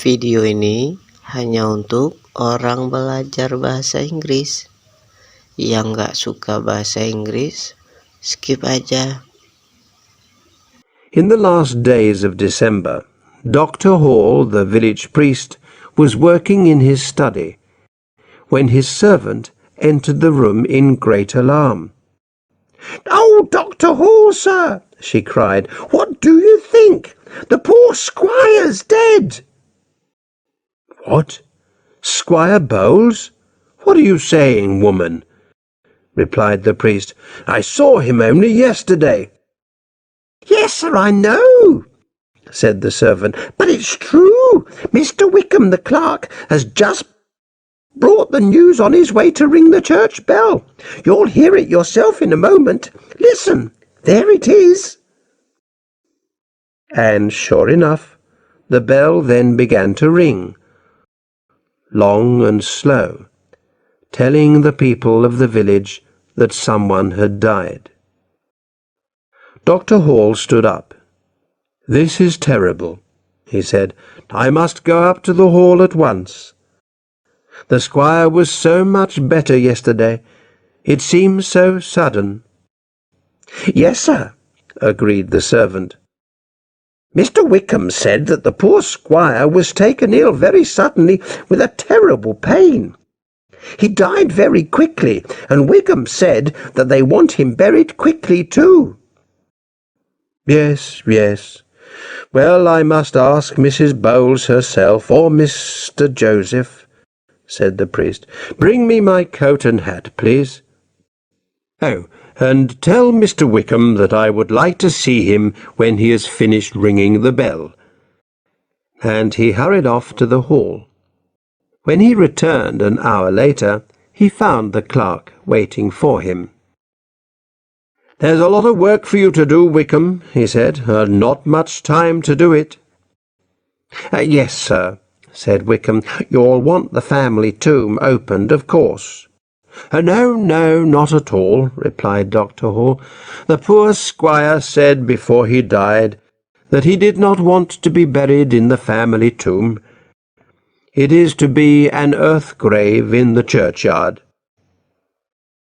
Video ini hanya untuk orang belajar bahasa Inggris. Yang nggak suka bahasa Inggris, skip aja. In the last days of December, Dr. Hall, the village priest, was working in his study when his servant entered the room in great alarm. "Oh, Dr. Hall, sir," she cried, "what do you think? The poor squire's dead." "What? Squire Bowles? What are you saying, woman?" replied the priest. "I saw him only yesterday." "Yes, sir, I know," said the servant, "but it's true. Mr. Wickham, the clerk, has just brought the news on his way to ring the church bell. You'll hear it yourself in a moment. Listen, there it is." And sure enough, the bell then began to ring, long and slow, telling the people of the village that someone had died. Dr. Hall stood up. "This is terrible," he said. "I must go up to the hall at once. The squire was so much better yesterday. It seems so sudden." "Yes, sir," agreed the servant. "Mr. Wickham said that the poor squire was taken ill very suddenly with a terrible pain. He died very quickly, and Wickham said that they want him buried quickly too." "Yes, yes. Well, I must ask Mrs. Bowles herself, or Mr. Joseph," said the priest. "Bring me my coat and hat, please. Oh, and tell Mr. Wickham that I would like to see him when he has finished ringing the bell." And he hurried off to the hall. When he returned an hour later, he found the clerk waiting for him. "There's a lot of work for you to do, Wickham," he said, "and not much time to do it." "Yes, sir," said Wickham. "You'll want the family tomb opened, of course." "No, no, not at all," replied Dr. Hall. "The poor squire said before he died that he did not want to be buried in the family tomb. It is to be an earth grave in the churchyard."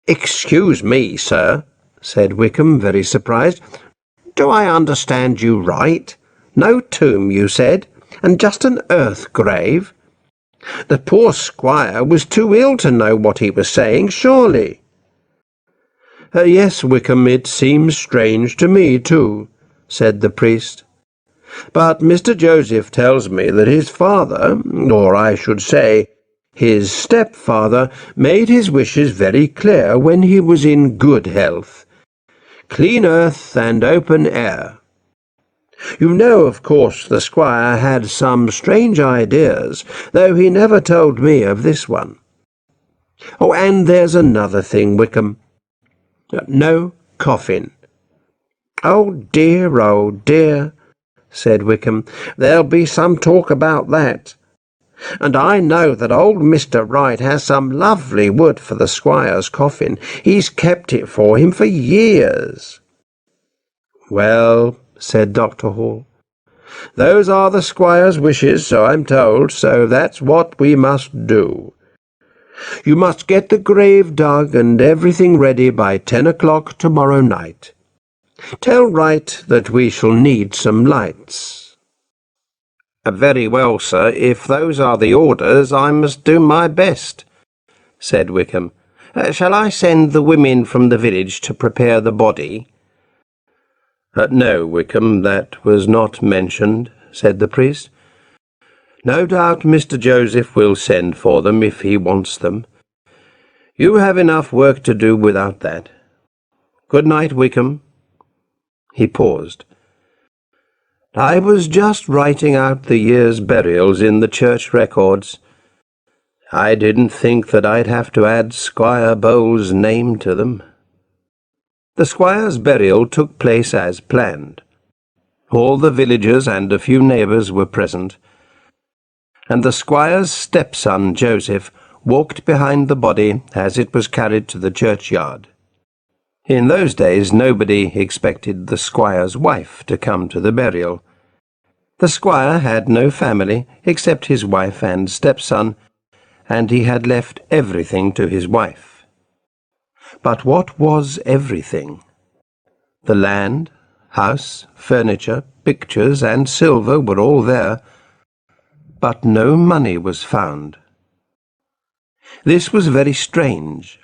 "Excuse me, sir," said Wickham, very surprised. "Do I understand you right? No tomb, you said, and just an earth grave? The poor squire was too ill to know what he was saying, surely." "Yes, Wickham, it seems strange to me, too," said the priest. "But Mr. Joseph tells me that his father, or I should say his stepfather, made his wishes very clear when he was in good health. Clean earth and open air. You know, of course, the squire had some strange ideas, though he never told me of this one. Oh, and there's another thing, Wickham. No coffin." Oh, dear," said Wickham. "There'll be some talk about that. And I know that old Mr. Wright has some lovely wood for the squire's coffin. He's kept it for him for years." "Well," said Dr. Hall, "those are the squire's wishes, so I'm told, so that's what we must do. You must get the grave dug and everything ready by 10 o'clock tomorrow night. Tell Wright that we shall need some lights." "Very well, sir. If those are the orders, I must do my best," said Wickham. "Shall I send the women from the village to prepare the body?" "No, Wickham, that was not mentioned," said the priest. "No doubt Mr. Joseph will send for them if he wants them. You have enough work to do without that. Good night, Wickham." He paused. "I was just writing out the year's burials in the church records. I didn't think that I'd have to add Squire Bowles' name to them." The squire's burial took place as planned. All the villagers and a few neighbours were present, and the squire's stepson Joseph walked behind the body as it was carried to the churchyard. In those days nobody expected the squire's wife to come to the burial. The squire had no family except his wife and stepson, and he had left everything to his wife. But what was everything? The land, house, furniture, pictures, and silver were all there, but no money was found. This was very strange.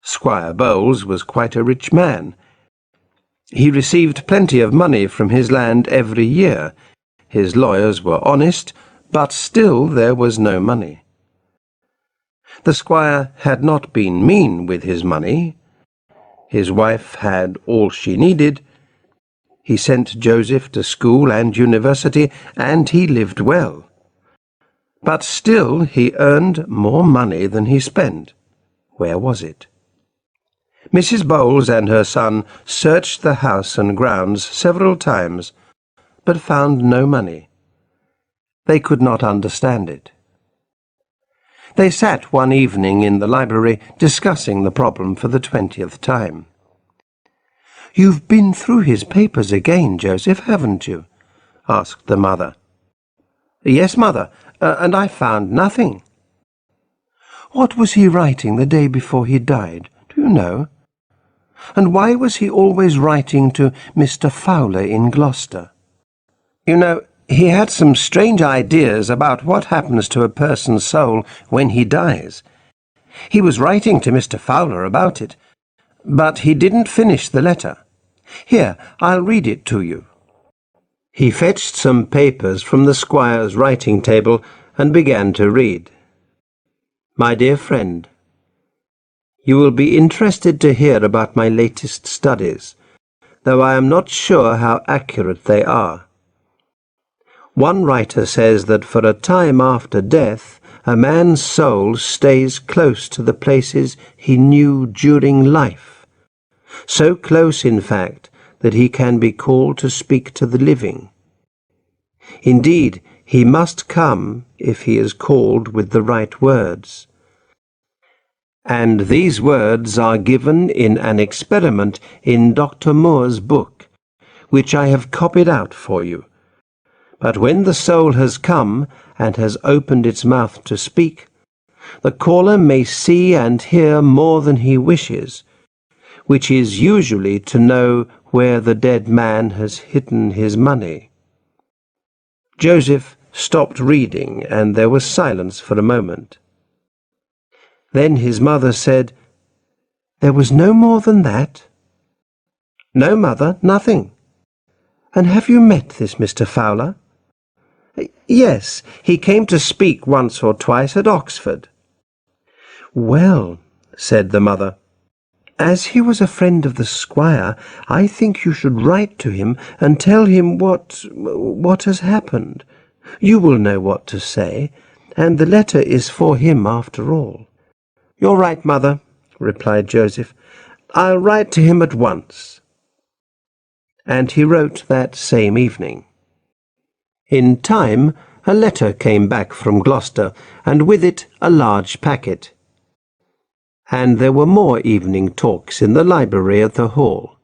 Squire Bowles was quite a rich man. He received plenty of money from his land every year. His lawyers were honest, but still there was no money. The squire had not been mean with his money. His wife had all she needed. He sent Joseph to school and university, and he lived well. But still he earned more money than he spent. Where was it? Mrs. Bowles and her son searched the house and grounds several times, but found no money. They could not understand it. They sat one evening in the library discussing the problem for the 20th time. "You've been through his papers again, Joseph, haven't you?" asked the mother. "Yes, mother, and I found nothing." "What was he writing the day before he died? Do you know? And why was he always writing to Mr. Fowler in Gloucester? You know, he had some strange ideas about what happens to a person's soul when he dies. He was writing to Mr. Fowler about it, but he didn't finish the letter. Here, I'll read it to you." He fetched some papers from the squire's writing table and began to read. "My dear friend, you will be interested to hear about my latest studies, though I am not sure how accurate they are. One writer says that for a time after death, a man's soul stays close to the places he knew during life, so close, in fact, that he can be called to speak to the living. Indeed, he must come if he is called with the right words. And these words are given in an experiment in Dr. Moore's book, which I have copied out for you. But when the soul has come and has opened its mouth to speak, the caller may see and hear more than he wishes, which is usually to know where the dead man has hidden his money." Joseph stopped reading, and there was silence for a moment. Then his mother said, "There was no more than that?" "No, mother, nothing." "And have you met this Mr. Fowler?" "Yes, he came to speak once or twice at Oxford." "Well," said the mother, "as he was a friend of the squire, I think you should write to him and tell him what has happened. You will know what to say, and the letter is for him after all." "You're right, mother," replied Joseph. "I'll write to him at once." And he wrote that same evening. In time, a letter came back from Gloucester, and with it a large packet. And there were more evening talks in the library at the hall.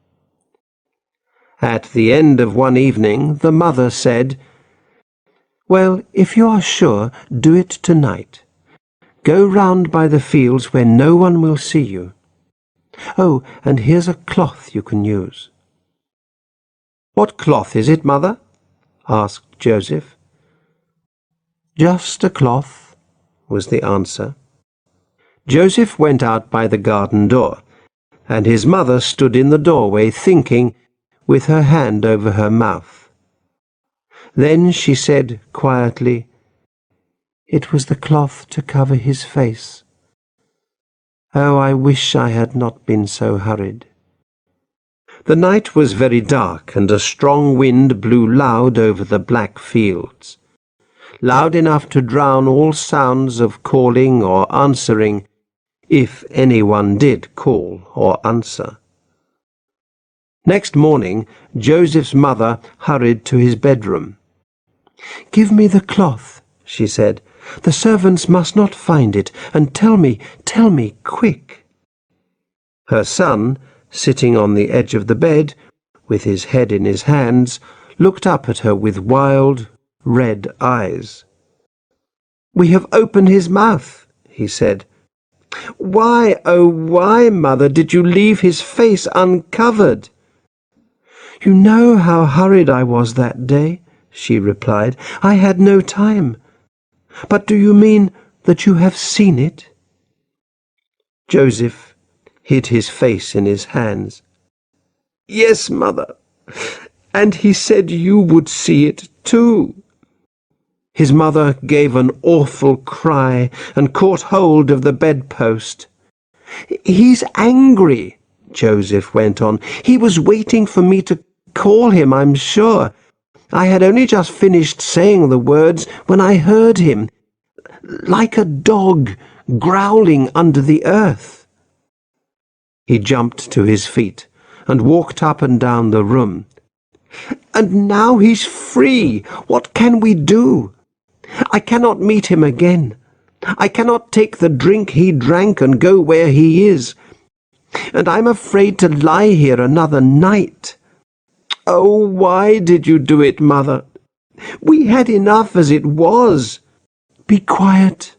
At the end of one evening, the mother said, "Well, if you are sure, do it tonight. Go round by the fields where no one will see you. Oh, and here's a cloth you can use." "What cloth is it, mother?" asked Joseph. "Just a cloth," was the answer. Joseph went out by the garden door, and his mother stood in the doorway thinking, with her hand over her mouth. Then she said quietly, "It was the cloth to cover his face. Oh, I wish I had not been so hurried." The night was very dark, and a strong wind blew loud over the black fields, loud enough to drown all sounds of calling or answering, if anyone did call or answer. Next morning, Joseph's mother hurried to his bedroom. "Give me the cloth," she said. "The servants must not find it, and tell me, quick." Her son, sitting on the edge of the bed, with his head in his hands, looked up at her with wild, red eyes. "We have opened his mouth," he said. "Why, oh why, Mother, did you leave his face uncovered?" "You know how hurried I was that day," she replied. "I had no time. But do you mean that you have seen it?" Joseph hid his face in his hands. "Yes, Mother, and he said you would see it too." His mother gave an awful cry and caught hold of the bedpost. "He's angry," Joseph went on. "He was waiting for me to call him, I'm sure. I had only just finished saying the words when I heard him, like a dog growling under the earth." He jumped to his feet and walked up and down the room. "And now he's free. What can we do? I cannot meet him again. I cannot take the drink he drank and go where he is. And I'm afraid to lie here another night. Oh, why did you do it, Mother? We had enough as it was." "Be quiet,"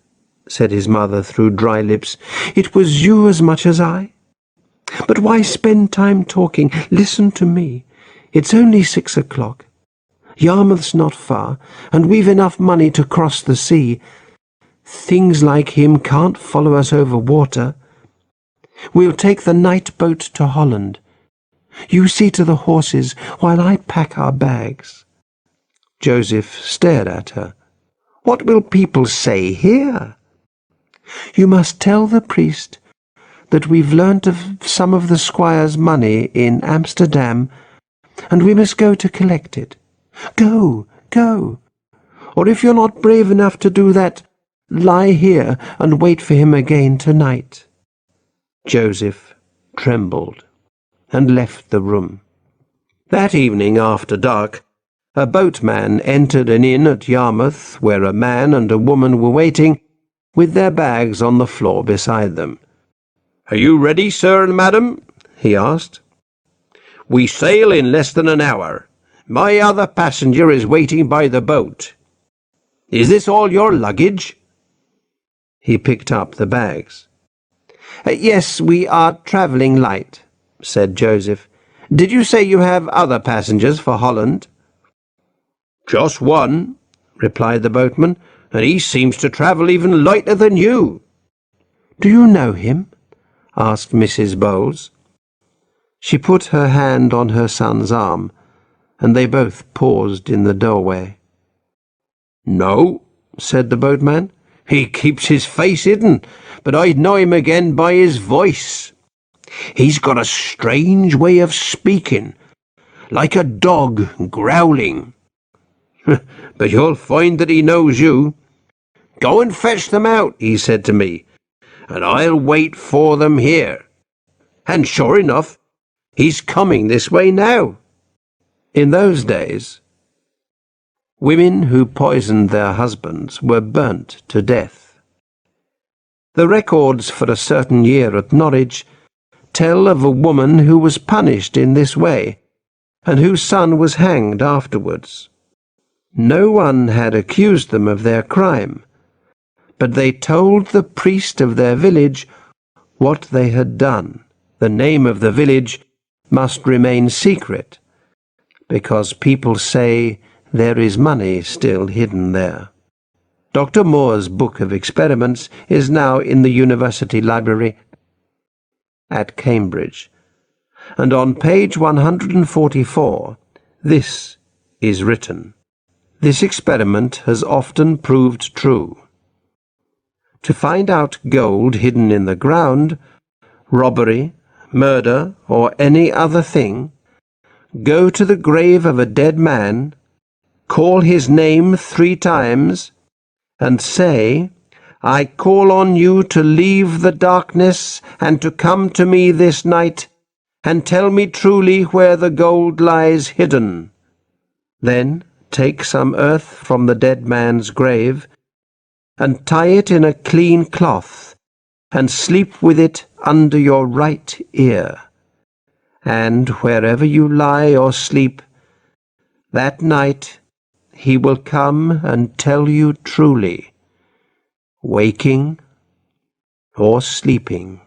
said his mother through dry lips. "It was you as much as I. But why spend time talking? Listen to me. It's only 6 o'clock. Yarmouth's not far, and we've enough money to cross the sea. Things like him can't follow us over water. We'll take the night boat to Holland. You see to the horses while I pack our bags." Joseph stared at her. "What will people say here?" "You must tell the priest that we've learnt of some of the squire's money in Amsterdam, and we must go to collect it. Go, go. Or if you're not brave enough to do that, lie here and wait for him again tonight." Joseph trembled and left the room. That evening after dark, a boatman entered an inn at Yarmouth where a man and a woman were waiting with their bags on the floor beside them. "Are you ready, sir and madam?" he asked. "We sail in less than an hour. My other passenger is waiting by the boat. Is this all your luggage?" He picked up the bags. "Yes, we are travelling light," said Joseph. "Did you say you have other passengers for Holland?" "Just one," replied the boatman, "and he seems to travel even lighter than you." "Do you know him?" asked Mrs. Bowles. She put her hand on her son's arm, and they both paused in the doorway. "No," said the boatman. "He keeps his face hidden, but I'd know him again by his voice. He's got a strange way of speaking, like a dog growling. But you'll find that he knows you. 'Go and fetch them out,' he said to me, 'and I'll wait for them here.' And sure enough, he's coming this way now." In those days, women who poisoned their husbands were burnt to death. The records for a certain year at Norwich tell of a woman who was punished in this way, and whose son was hanged afterwards. No one had accused them of their crime, but they told the priest of their village what they had done. The name of the village must remain secret, because people say there is money still hidden there. Dr. Moore's book of experiments is now in the University Library at Cambridge, and on page 144 this is written: "This experiment has often proved true. To find out gold hidden in the ground, robbery, murder, or any other thing, go to the grave of a dead man, call his name 3 times, and say, 'I call on you to leave the darkness and to come to me this night, and tell me truly where the gold lies hidden.' Then take some earth from the dead man's grave, and tie it in a clean cloth, and sleep with it under your right ear. And wherever you lie or sleep, That night he will come and tell you truly, waking or sleeping.